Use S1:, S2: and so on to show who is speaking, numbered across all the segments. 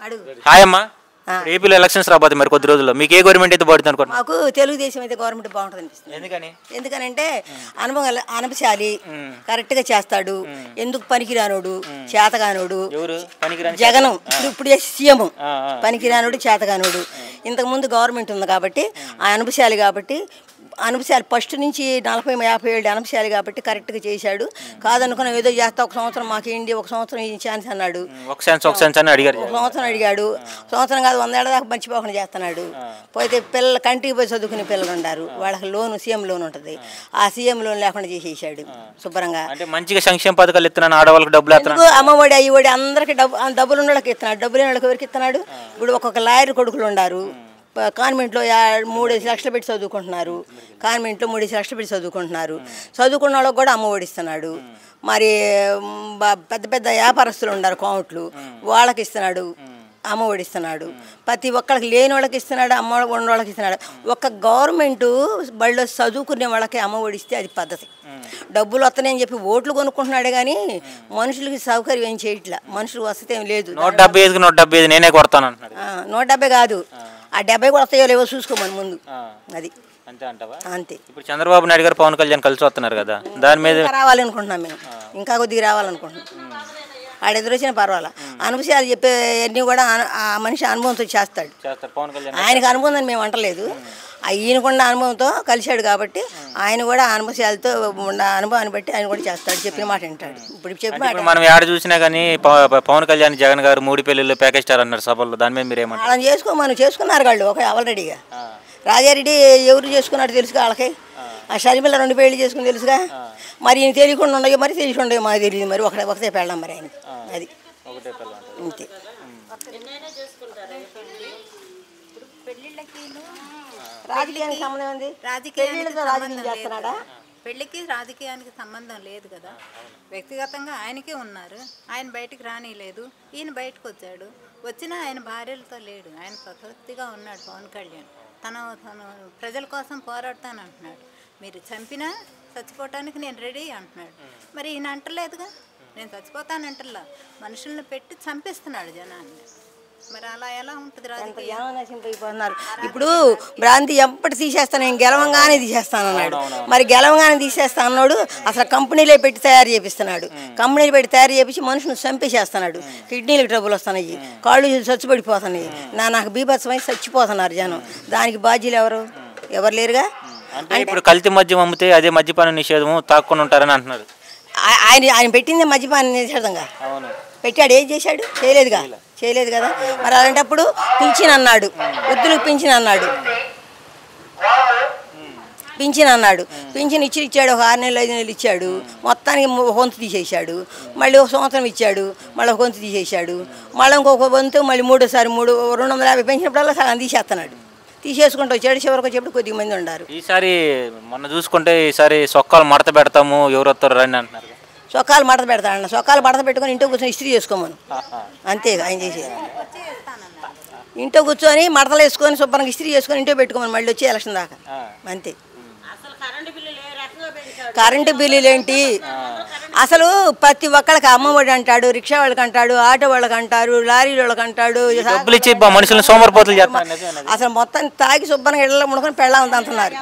S1: Hi అమ్మా. ఏపీలో elections రాబోతుంది మరి కొద్ది రోజుల్లో. మీకు ఏ గవర్నమెంట్ అయితే పడుతుంది అనుకుంటున్నారు?
S2: మాకు తెలుగుదేశం అయితే గవర్నమెంట్ బాగుంటుంది అనిపిస్తుంది. ఎందుకనంటే అనుభవశాలి, కరెక్ట్గా చేస్తాడు, ఎందుకు పనికిరానోడు, చేతగానోడు. జగన్ ఇప్పుడు సీఎం పనికిరానోడు, చేతగానోడు. ఇంతకుముందు గవర్నమెంట్ ఉంది కాబట్టి ఆ అనుభవశాలి కాబట్టి అనుభవశాలి ఫస్ట్ నుంచి 40-50 ఏళ్ళు అనుభవశాలి కాబట్టి కరెక్ట్గా చేశాడు. కాదనుకున్నాం ఏదో చేస్తా ఒక సంవత్సరం మాకేంటి ఒక సంవత్సరం ఈ ఛాన్స్ అన్నాడు. ఒక సంవత్సరం అడిగాడు. సంవత్సరం కాదు 100 ఏళ్ళ దాకా మర్చిపోకుండా చేస్తున్నాడు. పోతే పిల్లలు కంటికి పోయి చదువుకునే పిల్లలు ఉన్నారు, వాళ్ళకి లోను సీఎం లోన్ ఉంటుంది, ఆ సీఎం లోన్ లేకుండా చేసేసాడు శుభ్రంగా.
S1: మంచిగా సంక్షేమ పథకాలు ఇస్తున్నాను, ఆడవాళ్ళకి డబ్బులు,
S2: అమ్మఒడి అయ్యఒడి అందరికి డబ్బులు ఉన్న వాళ్ళకి ఇస్తున్నాడు. డబ్బులు వాళ్ళకి ఎవరికి ఇస్తున్నాడు? ఇప్పుడు ఒక్కొక్క లాయర్ కొడుకులు ఉన్నారు, కాన్వెంట్లో 3-5 లక్షలు పెట్టి చదువుకుంటున్నారు, కాన్వెంట్లో 3-5 లక్షలు పెట్టి చదువుకుంటున్నారు. చదువుకున్న వాళ్ళకి కూడా అమ్మ ఓడిస్తున్నాడు. మరి పెద్ద పెద్ద వ్యాపారస్తులు ఉన్నారు కౌంట్లు, వాళ్ళకి ఇస్తున్నాడు, అమ్మ ఓడిస్తున్నాడు. ప్రతి ఒక్కరికి లేని వాళ్ళకి ఇస్తున్నాడు, అమ్మ ఉన్న వాళ్ళకి ఇస్తున్నాడు. ఒక గవర్నమెంటు బళ్ళో చదువుకునే వాళ్ళకి అమ్మ ఓడిస్తే అది పద్ధతి. డబ్బులు వస్తున్నాయని చెప్పి ఓట్లు కొనుక్కుంటున్నాడే కానీ మనుషులకి సౌకర్యం ఏం చేయట్లా. మనుషులు వసతి ఏం లేదు.
S1: 175 నేనే కొడతాను.
S2: 170 కాదు, ఆ 70 కూడా వస్తాయో లేవో చూసుకోమని ముందు. అది అంతే.
S1: ఇప్పుడు చంద్రబాబు నాయుడు గారు పవన్ కళ్యాణ్ కలిసి వస్తున్నారు కదా, దాని మీద
S2: రావాలనుకుంటున్నాం మేము, ఇంకా కొద్దిగా రావాలనుకుంటున్నాం. ఆడ ఎదురొచ్చినా పర్వాలా. అనుభవాలు చెప్పేవన్నీ కూడా ఆ మనిషి అనుభవంతో చేస్తాడు. ఆయనకు అనుభవం అని మేము అంటలేదు, ఈయనకున్న అనుభవంతో కలిశాడు కాబట్టి ఆయన కూడా అనుభవాలతో ఉన్న అనుభవాన్ని బట్టి ఆయన కూడా చేస్తాడు, చెప్పిన మాట వింటాడు. ఇప్పుడు చెప్పిన
S1: మనం ఏడ చూసినా కానీ పవన్ కళ్యాణ్ జగన్ గారు 3 పెళ్లిళ్ళు ప్యాకేజ్ స్టార్ అన్నారు సభల్లో, దాని మీద మీరు ఏమంటారు?
S2: అలా మనం చేసుకున్నారు వాళ్ళు ఒక ఆల్రెడీగా. రాజారెడ్డి ఎవరు చేసుకున్నాడు తెలుసుగా వాళ్ళకి, ఆ షర్మిల 2 పెళ్లి చేసుకుని తెలుసుగా. మరి ఈయన తెలియకుండా ఉండవు, మరి తెలియకుండా ఉండవు మాకు తెలియదు. మరి ఒకటే పెళ్ళాం మరి ఆయన, అది అంతే. రాజకీయానికి సంబంధం ఉంది,
S3: పెళ్ళికి రాజకీయానికి సంబంధం లేదు కదా. వ్యక్తిగతంగా ఆయనకే ఉన్నారు, ఆయన బయటికి రానిలేదు, ఈయన బయటకు వచ్చాడు. వచ్చినా ఆయన భార్యలతో లేడు, ఆయన ప్రకృతిగా ఉన్నాడు. పవన్ కళ్యాణ్ తను ప్రజల కోసం పోరాడతానంటున్నాడు. మీరు చంపినా చచ్చిపోవటానికి నేను రెడీ అంటున్నాడు. మరి ఈయన అంటలేదుగా, నేను చచ్చిపోతానంటల్లా, మనుషులను పెట్టి చంపిస్తున్నాడు జనాన్ని. మరి అలా ఎలా ఉంటుంది రాజకీయం?
S2: ఇప్పుడు భ్రాంతి ఎప్పటి తీసేస్తాను, నేను గెలవంగానే తీసేస్తాను అన్నాడు. మరి గెలవంగానే తీసేస్తా అన్నాడు, అసలు కంపెనీలే పెట్టి తయారు చేపిస్తున్నాడు. కంపెనీలు పెట్టి తయారు చేపించి మనుషులను చంపేసేస్తున్నాడు. కిడ్నీలకు ట్రబుల్ వస్తున్నాయి, కాళ్ళు చచ్చిపడిపోతున్నాయి, నాకు బీభత్సమై చచ్చిపోతున్నారు జనం. దానికి బాధ్యులు ఎవరు లేరుగా.
S1: అంటే ఇప్పుడు కల్తీ మద్యం అమ్మితే అదే మద్యపాన నిషేధము తాక్కుని ఉంటారని అంటున్నారు.
S2: ఆయన పెట్టిందే మద్యపాన నిషేధంగా పెట్టాడు. ఏం చేశాడు? చేయలేదు కదా. మరి అలాంటప్పుడు పింఛన్ అన్నాడు, వృద్ధులకు పింఛన్ అన్నాడు, పింఛన్ ఇచ్చాడు. ఒక 6 నెలలు 5 నెలలు ఇచ్చాడు, మొత్తానికి వంతు తీసేశాడు. మళ్ళీ ఒక సంవత్సరం ఇచ్చాడు, మళ్ళీ ఒక వంతు తీసేశాడు. మళ్ళీ ఇంకొక వంతు మళ్ళీ 250 పెంచినప్పుడల్లా సగం తీసేస్తున్నాడు. తీసేసుకుంటూ వచ్చాడు. చివరికి వచ్చేప్పుడు కొద్దిగా మంది ఉన్నారు.
S1: ఈసారి మొన్న చూసుకుంటే ఈసారి సొక్కాలు మడత పెడతాము, ఎవరు వస్తారు రండి అంటున్నారు.
S2: సొక్కాలు మడత పెడతాడన్న, సొక్కాలు మడత పెట్టుకొని ఇంట్లో కూర్చొని ఇస్త్రీ చేసుకోమను, అంతే ఆయన చేసేది. ఇంట్లో కూర్చొని మడతలు వేసుకొని శుభ్రంగా ఇస్త్రీ చేసుకొని ఇంట్లో పెట్టుకోమని మళ్ళీ వచ్చి ఎలక్షన్ దాకా, అంతే. కరెంటు బిల్లులు ఏంటి అసలు? ప్రతి ఒక్కళ్ళకి అమ్మఒడి అంటాడు, రిక్షా వాళ్ళకి అంటాడు, ఆటో వాళ్ళకి అంటారు, లారీ వాళ్ళకి అంటాడు. అసలు మొత్తం తాగి శుభ్రంగా ఇళ్ళలో ముడుకొని పెళ్ళాం అంటున్నారు.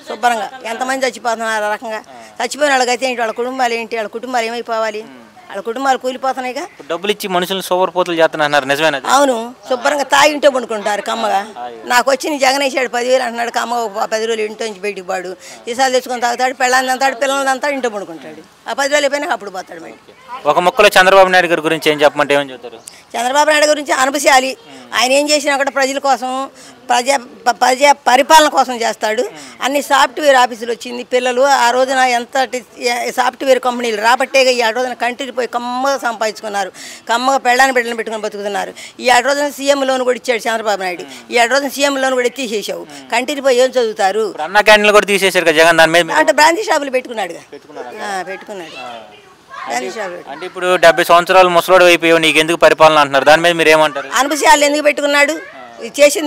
S2: శుభ్రంగా ఎంతమంది చచ్చిపోతున్నారు ఆ రకంగా. చచ్చిపోయిన వాళ్ళకైతే ఏంటి, వాళ్ళ కుటుంబాలు ఏంటి, వాళ్ళ కుటుంబాలు ఏమైపోవాలి? వాళ్ళ కుటుంబాలు కూలిపోతున్నాయిగా.
S1: డబ్బులు ఇచ్చి మనుషులు సోమరిపోతులు చేస్తున్నారు, నిజమేనా?
S2: అవును, శుభ్రంగా తాగి ఇంట్లో పండుకుంటారు కమ్మగా. నాకు వచ్చి నీ జగన్ వేసాడు 10,000 అంటున్నాడు, కమ్మగా 10 రోజులు ఇంట్లో నుంచి బయటికి పాడు, ఈసారి తెచ్చుకొని తాగుతాడు, పెళ్ళాన్ని అంతాడు, పిల్లల్ని అంతాడు, ఇంట్లో పండుకుంటాడు. ఆ 10 రోజులు అయిపోయినా అప్పుడు పోతాడు బయట.
S1: ఒక ముక్కలో చంద్రబాబు నాయుడు గారి గురించి ఏం చెప్పమంటే ఏమని చెప్తారు?
S2: చంద్రబాబు నాయుడు గురించి అనుభశాలి. ఆయన ఏం చేసినా కూడా ప్రజల కోసం, ప్రజా పరిపాలన కోసం చేస్తాడు. అన్ని సాఫ్ట్వేర్ ఆఫీసులు వచ్చింది, పిల్లలు ఆ రోజున ఎంత సాఫ్ట్వేర్ కంపెనీలు రాబట్టేగా ఈ రోజున కంట్రీ పోయి కమ్మగా సంపాదించుకున్నారు, కమ్మగా పెళ్ళాన్ని బిడ్డలను పెట్టుకుని బతుకుతున్నారు. ఈ రోజున సీఎం లోన్ కూడా ఇచ్చాడు చంద్రబాబు నాయుడు. ఈ రోజున సీఎం లోన్ కూడా ఎత్తిసేసావు, కంట్రీ పోయి ఏం చదువుతారు?
S1: అన్న క్యాంటీన్లు కూడా తీసేశారు కదా జగన్, దాని మీద
S2: అంటే బ్రాంచీ షాపులు పెట్టుకున్నాడు.
S1: అంటే ఇప్పుడు 70 సంవత్సరాలు ముసలోడు అయిపోయావు, నీకు ఎందుకు పరిపాలన అంటున్నారు, దాని మీద మీరు ఏమంటారు?
S2: అనుభశాలు ఎందుకు పెట్టుకున్నాడు? చేసిన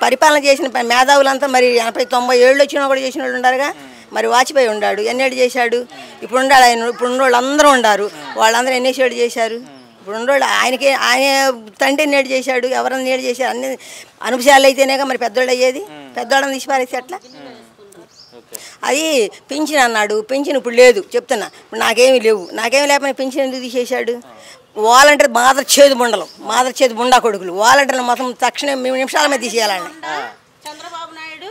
S2: పరిపాలన చేసిన మేధావులంతా మరి 80-90 ఏళ్ళు వచ్చినా కూడా చేసిన వాళ్ళు ఉండారుగా. మరి వాజ్పేయి ఉన్నాడు, ఎన్నేళ్ళు చేశాడు? ఇప్పుడు ఉండాడు ఆయన. ఇప్పుడు ఉన్న వాళ్ళు అందరూ ఉండారు, వాళ్ళందరూ ఎన్నేసేళ్ళు చేశారు? ఇప్పుడు ఉన్నోళ్ళు ఆయన తండ్రి నేడు చేశాడు, ఎవరైనా నేడు చేశారు, అన్ని అనుభశాలు అయితేనేగా మరి పెద్దోళ్ళు అయ్యేది. పెద్దోళ్ళని తీసి పారేసి ఎట్లా? అది పింఛన్ అన్నాడు, పింఛన్ ఇప్పుడు లేదు చెప్తున్నా. ఇప్పుడు నాకేమీ లేవు, నాకేమీ లేకపోయినా పింఛన్ ఎందుకు తీసేశాడు? వాలంటీర్ మాదర్చేదు బుండా కొడుకులు వాలంటీర్లు మొత్తం తక్షణమే నిమిషాల మీద తీసేయాలని.
S4: చంద్రబాబు నాయుడు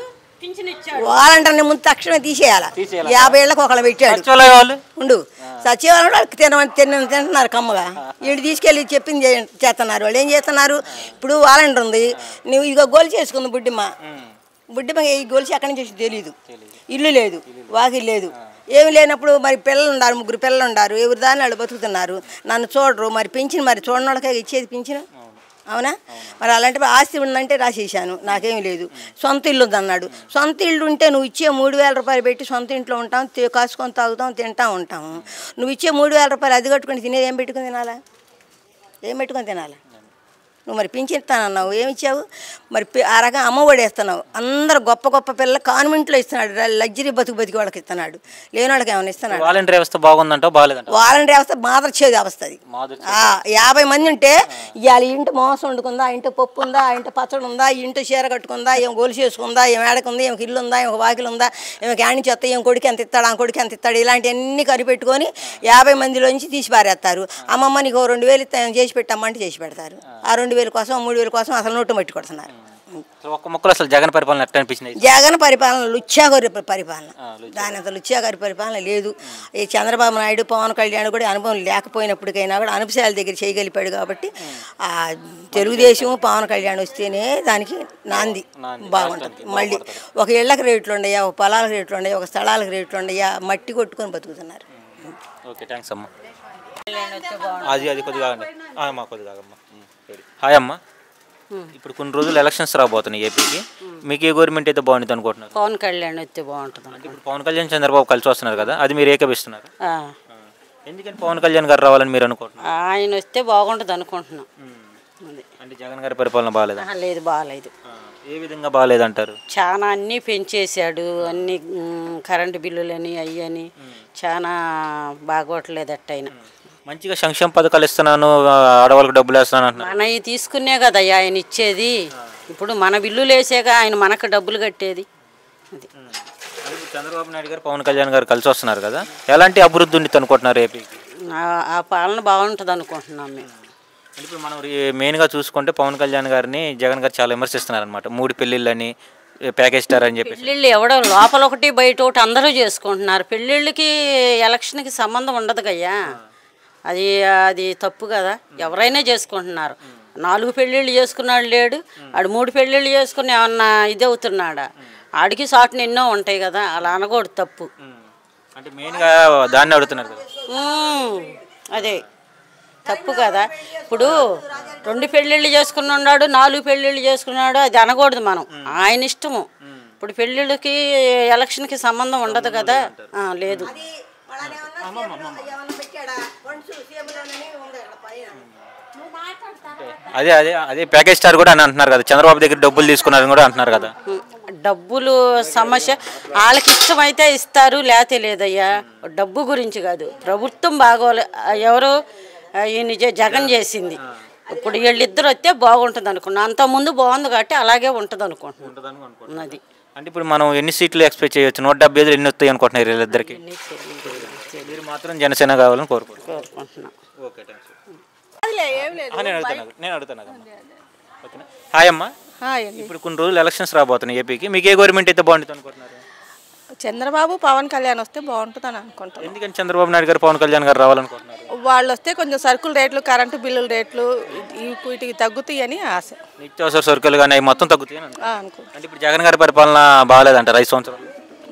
S2: వాలంటీర్ని ముందు తక్షణమే తీసేయాలి. 50 ఏళ్ళకి ఒకళ్ళు పెట్టాడు ఉండు సచివాలయంలో వాళ్ళకి తింటున్నారు కమ్మగా. వీళ్ళు తీసుకెళ్ళి చెప్పింది చేస్తున్నారు. వాళ్ళు ఏం చేస్తున్నారు? ఇప్పుడు వాలంటీర్ ఉంది, నువ్వు ఇదిగో గోలు చేసుకుంది బుడ్డిమ ఈ గోల్చి ఎక్కడి నుంచి వచ్చి తెలీదు. ఇల్లు లేదు, వాకిలు లేదు, ఏమి లేనప్పుడు మరి పిల్లలు ఉన్నారు, 3 పిల్లలు ఉన్నారు, ఎవరి దాన్ని వాళ్ళు బతుకుతున్నారు. నన్ను చూడరు, మరి పింఛను మరి చూడని వాళ్ళకే ఇచ్చేది పింఛను, అవునా? మరి అలాంటి ఆస్తి ఉందంటే రాసేసాను, నాకేమీ లేదు. సొంత ఇల్లు ఉందన్నాడు. సొంత ఇల్లు ఉంటే నువ్వు ఇచ్చే 3000 రూపాయలు పెట్టి సొంత ఇంట్లో ఉంటాం, కాసుకొని తాగుతాం, తింటా ఉంటాము. నువ్వు ఇచ్చే 3000 రూపాయలు అది కట్టుకుని తినేది ఏం పెట్టుకుని తినాలా? ఏం పెట్టుకొని తినాలా? నువ్వు మరి పింఛన్ ఇస్తానన్నావు, ఏమి ఇచ్చావు? మరి ఆ రకంగా అమ్మఒడి వేస్తున్నావు. అందరు గొప్ప గొప్ప పిల్లలు కాన్వెంట్లో ఇస్తున్నాడు, లగ్జరీ బతికి వాళ్ళకి ఇస్తున్నాడు, లేని వాళ్ళకి ఏమైనా ఇస్తున్నాడు?
S1: వాలంటీర్ వ్యవస్థ బాగుందంట, బాగాలేదంట.
S2: వాలంటీర్ వ్యవస్థ మాదర్చేది వ్యవస్థ అది. 50 మంది ఉంటే ఇవాళ ఇంటి మోసం వండుకుందా, ఇంటి పప్పు ఉందా, ఇంటి పచ్చడి ఉందా, ఇంటి చీర కట్టుకుందా, ఏం గోలు చేసుకుందా, ఏం ఏడకుందా, ఏమి ఇల్లు ఉందా, ఏం వాకిలు ఉందా, ఏమి క్యాణి చెత్త, ఏం కొడుకు ఎంత ఇస్తాడు, ఆ కొడుకు ఎంత ఇస్తాడు, ఇలాంటివన్నీ కనిపెట్టుకొని 50 మందిలోంచి తీసి పారేస్తారు. అమ్మమ్మ నీకు 2000 ఇస్తాను చేసి పెట్టమ్మంటే చేసి పెడతారు. ఆ 2000 కోసం 3000 కోసం అసలు నోటు మట్టి కొడుతున్నారు.
S1: ఒక్క ముక్కలు అసలు జగన్ పరిపాలన ఎట్లా అనిపించింది?
S2: జగన్ పరిపాలన లుచ్చాగారి పరిపాలన, దాని అంత లుచ్చాగారి పరిపాలన లేదు. ఈ చంద్రబాబు నాయుడు, పవన్ కళ్యాణ్ కూడా అనుభవం లేకపోయినప్పటికైనా కూడా అనుభశాల దగ్గర చేయగలిపాడు కాబట్టి ఆ తెలుగుదేశం పవన్ కళ్యాణ్ వస్తేనే దానికి నాంది బాగుంటుంది. మళ్ళీ ఒక ఇళ్ళకి రేట్లు ఉండయా, ఒక పొలాలకు రేట్లు ఉండయా, ఒక స్థలాలకు రేట్లు ఉండయా, మట్టి కొట్టుకొని బతుకుతున్నారు.
S1: ఓకే, థ్యాంక్స్ అమ్మా. అది కొద్దిగా అమ్మా, కొద్దిగా అమ్మా. హాయ్ అమ్మా, ఇప్పుడు కొన్ని రోజులు ఎలక్షన్స్ రాబోతున్నాయి ఏపీకి. మీకు ఏ గవర్నమెంట్ అయితే బాగుంటుంది అనుకుంటున్నారు?
S4: పవన్ కళ్యాణ్ వస్తే బాగుంటుంది.
S1: అంటే ఇప్పుడు పవన్ కళ్యాణ్ చంద్రబాబు కలిసి వస్తున్నారు కదా, అది మీరు ఏకపిస్తున్నారు. ఎందుకని పవన్ కళ్యాణ్ గారు రావాలని మీరు అనుకుంటున్నారు?
S4: ఆయన వస్తే బాగుంటుంది అనుకుంటున్నాం.
S1: అంటే జగన్ గారి పరిపాలన బాగాలేదా?
S4: లేదు, బాగాలేదు.
S1: ఏ విధంగా బాగాలేదంటారు?
S4: చాలా అన్నీ పెంచేశాడు, అన్ని కరెంటు బిల్లులని అయ్యని చాలా బాగోట్లేదు. అట్టయినా
S1: మంచిగా సంక్షేమ పథకాలు ఇస్తున్నాను, ఆడవాళ్ళకి డబ్బులు వేస్తున్నాను అంటున్నారు.
S4: మనవి తీసుకునే కదా ఆయన ఇచ్చేది. ఇప్పుడు మన బిల్లులు వేసాక ఆయన మనకు డబ్బులు కట్టేది. అది
S1: చంద్రబాబు నాయుడు గారు పవన్ కళ్యాణ్ గారు కలిసి వస్తున్నారు కదా, ఎలాంటి అభివృద్ధి ఉంది అనుకుంటున్నారు ఏపీకి?
S4: ఆ పాలన బాగుంటుంది అనుకుంటున్నాం మేము.
S1: ఇప్పుడు మనం మెయిన్గా చూసుకుంటే పవన్ కళ్యాణ్ గారిని జగన్ గారు చాలా విమర్శిస్తున్నారు అనమాట. 3 పెళ్ళిళ్ళని, ప్యాకేజ్ స్టార్ అని చెప్పి.
S4: పెళ్ళిళ్ళు ఎవడో లోపల ఒకటి బయట ఒకటి అందరూ చేసుకుంటున్నారు. పెళ్ళిళ్ళకి ఎలక్షన్కి సంబంధం ఉండదు కయ్యా, అది తప్పు కదా. ఎవరైనా చేసుకుంటున్నారు. 4 పెళ్ళిళ్ళు చేసుకున్నాడు లేడు, ఆడు 3 పెళ్ళిళ్ళు చేసుకుని ఏమన్నా ఇది అవుతున్నాడా? ఆడికి సాటుని ఎన్నో ఉంటాయి కదా, అలా అనకూడదు, తప్పు.
S1: అంటే మెయిన్గా దాన్ని అడుగుతున్నారు కదా.
S4: అదే తప్పు కదా. ఇప్పుడు 2 పెళ్ళిళ్ళు చేసుకుని ఉన్నాడు, 4 పెళ్ళిళ్ళు చేసుకున్నాడు, అది అనకూడదు మనం. ఆయన ఇష్టము. ఇప్పుడు పెళ్ళిళ్ళకి ఎలక్షన్కి సంబంధం ఉండదు కదా. లేదు.
S1: అదే అదే అదే ప్యాకేజ్ స్టార్ కూడా అని అంటున్నారు కదా, చంద్రబాబు దగ్గర డబ్బులు తీసుకున్నారని కూడా అంటున్నారు కదా.
S4: డబ్బులు సమస్య, వాళ్ళకి ఇష్టమైతే ఇస్తారు, లేతే లేదయ్యా. డబ్బు గురించి కాదు, ప్రభుత్వం బాగోలే. ఎవరు ఈయన జగన్ చేసింది. ఇప్పుడు వీళ్ళిద్దరు వస్తే బాగుంటుంది అనుకున్నాను. అంతకుముందు బాగుంది కాబట్టి అలాగే ఉంటుంది అనుకుంటున్నాను. అది
S1: అంటే ఇప్పుడు మనం ఎన్ని సీట్లు ఎక్స్పెక్ట్ చేయొచ్చు? 175 ఎన్ని వస్తాయి అనుకుంటున్నారు వీళ్ళిద్దరికి? మీరు మాత్రం జనసేన కావాలని కోరుకుంటున్నాను. ఓకే, నేను అడుగుతున్నాను. ఓకేనా? హాయ్ అమ్మా, ఇప్పుడు కొన్ని రోజులు ఎలక్షన్స్ రాబోతున్నాయి ఏపీకి. మీకు ఏ గవర్నమెంట్ అయితే బాగుంటుంది అనుకుంటున్నారు?
S5: చంద్రబాబు, పవన్ కళ్యాణ్ వస్తే బాగుంటుందని అనుకుంటాను.
S1: ఎందుకని చంద్రబాబు నాయుడు గారు, పవన్ కళ్యాణ్ గారు రావాలనుకుంటున్నారు?
S5: వాళ్ళు వస్తే కొంచెం సరుకుల రేట్లు, కరెంటు బిల్లుల రేట్లు వీటికి తగ్గుతాయని ఆశ.
S1: నిత్యావసర సరుకులు కానీ అవి మొత్తం తగ్గుతాయని
S5: అనుకో.
S1: అంటే ఇప్పుడు జగన్ గారి పరిపాలన బాగాలేదంటారు 5 సంవత్సరాలు?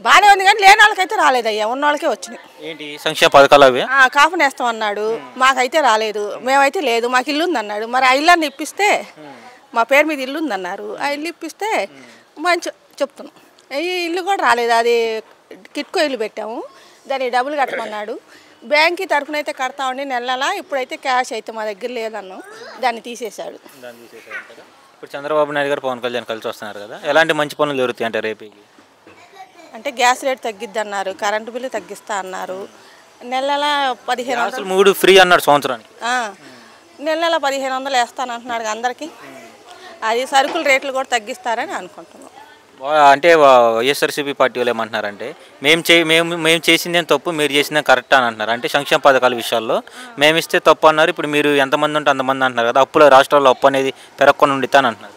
S5: బాగానే ఉంది కానీ లేని వాళ్ళకైతే రాలేదయ్యా, ఉన్న వాళ్ళకే వచ్చినాయి.
S1: ఏంటి సంక్షేమ పథకాలు అవి?
S5: కాపుని వేస్తాం అన్నాడు, మాకైతే రాలేదు. మేమైతే లేదు, మాకు ఇల్లు ఉందన్నాడు. మరి ఆ ఇల్లు ఇప్పిస్తే, మా పేరు మీద ఇల్లు ఉందన్నారు, ఆ ఇల్లు ఇప్పిస్తే మంచి చెప్తున్నాం. ఈ ఇల్లు కూడా రాలేదు. అది కిట్కో ఇల్లు పెట్టాము, దానికి డబ్బులు కట్టమన్నాడు. బ్యాంక్కి తరఫున అయితే కడతామండి నెలలా. ఇప్పుడైతే క్యాష్ అయితే మా దగ్గర లేదన్నాం, దాన్ని తీసేశాడు.
S1: ఇప్పుడు చంద్రబాబు నాయుడు గారు, పవన్ కళ్యాణ్ కలిసి వస్తున్నారు కదా, ఎలాంటి మంచి పనులు జరుగుతాయి అంటే రేపీకి?
S5: అంటే గ్యాస్ రేట్ తగ్గిద్ది అన్నారు, కరెంటు బిల్లు తగ్గిస్తా అన్నారు. నెలలా 1500
S1: 3 ఫ్రీ అన్నాడు సంవత్సరానికి.
S5: నెల నెల 1500 వేస్తానంటున్నాడు అందరికీ. అది సరుకుల రేట్లు కూడా తగ్గిస్తారని అనుకుంటున్నాం.
S1: అంటే వైఎస్ఆర్సీపీ పార్టీ వాళ్ళు ఏమంటున్నారంటే మేము చేసిందేం తప్పు, మీరు చేసిందేం కరెక్ట్ అని అంటున్నారు. అంటే సంక్షేమ పథకాల విషయాల్లో మేము ఇస్తే తప్పు అన్నారు. ఇప్పుడు మీరు ఎంతమంది ఉంటే అంతమంది అంటున్నారు కదా, అప్పులో రాష్ట్రాల్లో అప్పు అనేది పెరగకుండా ఉండితే అని అంటున్నారు.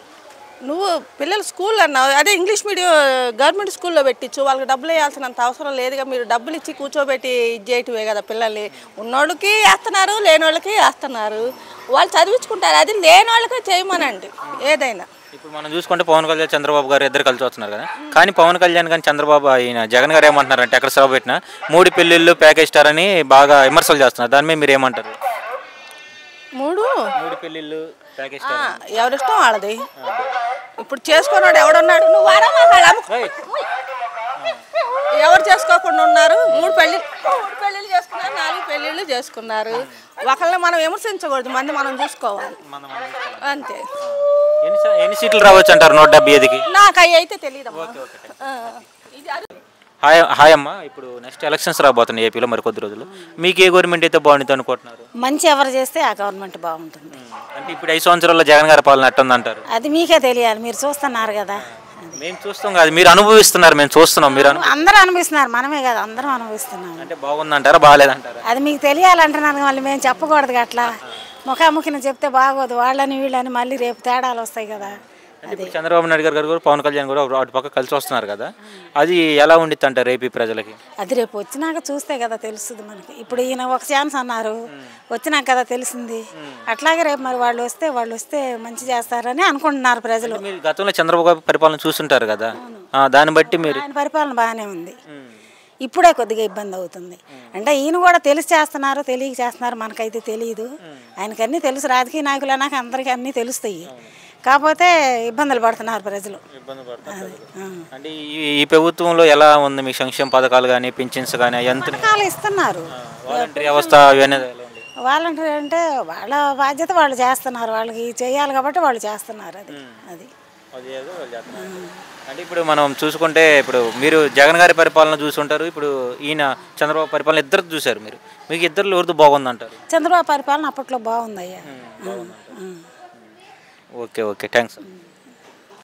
S5: నువ్వు పిల్లలు స్కూల్ అన్నావు, అదే ఇంగ్లీష్ మీడియం గవర్నమెంట్ స్కూల్లో పెట్టించు. వాళ్ళకి డబ్బులు వేయాల్సినంత అవసరం లేదుగా. మీరు డబ్బులు ఇచ్చి కూర్చోబెట్టి ఇది చేయటమే కదా. పిల్లల్ని ఉన్నోళ్ళకి వేస్తున్నారు, లేని వాళ్ళకి వేస్తున్నారు. వాళ్ళు చదివించుకుంటారు. అది లేని వాళ్ళకే చేయమనండి ఏదైనా.
S1: ఇప్పుడు మనం చూసుకుంటే పవన్ కళ్యాణ్ చంద్రబాబు గారు ఇద్దరు కలిసి వస్తున్నారు కదా, కానీ పవన్ కళ్యాణ్ కానీ చంద్రబాబు ఈయన జగన్ గారు ఏమంటున్నారంటే ఎక్కడ సభ పెట్టినా 3 పెళ్ళిళ్ళు ప్యాకేజ్ స్టార్ అని బాగా విమర్శలు చేస్తున్నారు. దాని మీద మీరు ఏమంటారు? 3 పెళ్ళిళ్ళు ప్యాకేజ్ స్టార్
S5: ఎవరిష్టం వాళ్ళది. ఇప్పుడు చేసుకున్నాడు ఎవడున్నాడు? నువ్వు ఎవరు చేసుకోకుండా ఉన్నారు? 3 పెళ్ళిళ్ళు చేసుకున్నారు, 4 పెళ్ళిళ్ళు చేసుకున్నారు. ఒకళ్ళని మనం విమర్శించకూడదు, మంది మనం చూసుకోవాలి అంతే.
S1: ఎన్ని సీట్లు రావచ్చు అంటారు 175కి?
S5: నాకు అవి అయితే తెలియదు.
S1: హాయ్ అమ్మ, ఇప్పుడు నెక్స్ట్ ఎలక్షన్స్ రాబోతున్నాయి ఏపీలో మరి కొద్ది రోజులు. మీకు ఏ గవర్నమెంట్ అయితే బాగుంటుంది అనుకుంటున్నారు?
S6: మంచి ఎవరు చేస్తే ఆ గవర్నమెంట్ బాగుంటుంది.
S1: అంటే ఇప్పుడు 5 సంవత్సరాల్లో జగన్ గారి పాలన ఎట్టుంది అంటారు?
S6: అది మీకే తెలియాలి, మీరు చూస్తున్నారు కదా.
S1: మేము చూస్తాం కాదు, మీరు అనుభవిస్తున్నారు, మేము చూస్తున్నాం. మీరు
S6: అందరూ అనుభవిస్తున్నారు, మనమే కదా అందరం అనుభవిస్తున్నాం.
S1: అంటే బాగుందంటారా బాగాలేదంటారా?
S6: అది మీకు తెలియాలంటున్నాను, మళ్ళీ మేము చెప్పకూడదు అట్లా. ముఖాముఖిని చెప్తే బాగోదు, వాళ్ళని వీళ్ళని మళ్ళీ రేపు తేడాలు వస్తాయి కదా.
S1: ఇప్పుడు చంద్రబాబు నాయుడు గారు కూడా పవన్ కళ్యాణ్ కూడా అటు పక్క కలిసి వస్తున్నారు కదా, అది ఎలా ఉండిద్ది అంటారు ఏపీ ప్రజలకి?
S6: అది రేపు వచ్చినాక చూస్తే కదా తెలుస్తుంది మనకి. ఇప్పుడు ఈయన ఒక ఛాన్స్ అన్నారు, వచ్చినాక కదా తెలిసింది. అట్లాగే రేపు మరి వాళ్ళు వస్తే మంచి చేస్తారని అనుకుంటున్నారు ప్రజలు.
S1: మీరు గతంలో చంద్రబాబు పరిపాలన చూస్తుంటారు కదా, దాన్ని బట్టి మీరు
S6: ఆయన పరిపాలన బాగానే ఉంది. ఇప్పుడే కొద్దిగా ఇబ్బంది అవుతుంది. అంటే ఈయన కూడా తెలిసి చేస్తున్నారు, తెలియక చేస్తున్నారు, మనకైతే తెలియదు. ఆయనకి అన్నీ తెలుసు, రాజకీయ నాయకులు నాకు అందరికీ అన్నీ తెలుస్తాయి. కాకపోతే ఇబ్బందులు పడుతున్నారు ప్రజలు.
S1: అంటే ఈ ప్రభుత్వంలో ఎలా ఉంది మీ సంక్షేమ పథకాలు కానీ పింఛన్స్ కానీ
S6: పథకాలు ఇస్తున్నారు?
S1: వాలంటరీ వ్యవస్థ
S6: వాలంటరీ అంటే వాళ్ళ బాధ్యత వాళ్ళు చేస్తున్నారు, వాళ్ళకి చేయాలి కాబట్టి వాళ్ళు చేస్తున్నారు. అది
S1: అంటే ఇప్పుడు మనం చూసుకుంటే ఇప్పుడు మీరు జగన్ గారి పరిపాలన చూసుంటారు, ఇప్పుడు ఈయన చంద్రబాబు పరిపాలన ఇద్దరు చూశారు. మీకు ఇద్దరు ఎవరితో బాగుందంటారు?
S6: చంద్రబాబు పరిపాలన అప్పట్లో బాగుందయ్యా.
S1: Okay thanks.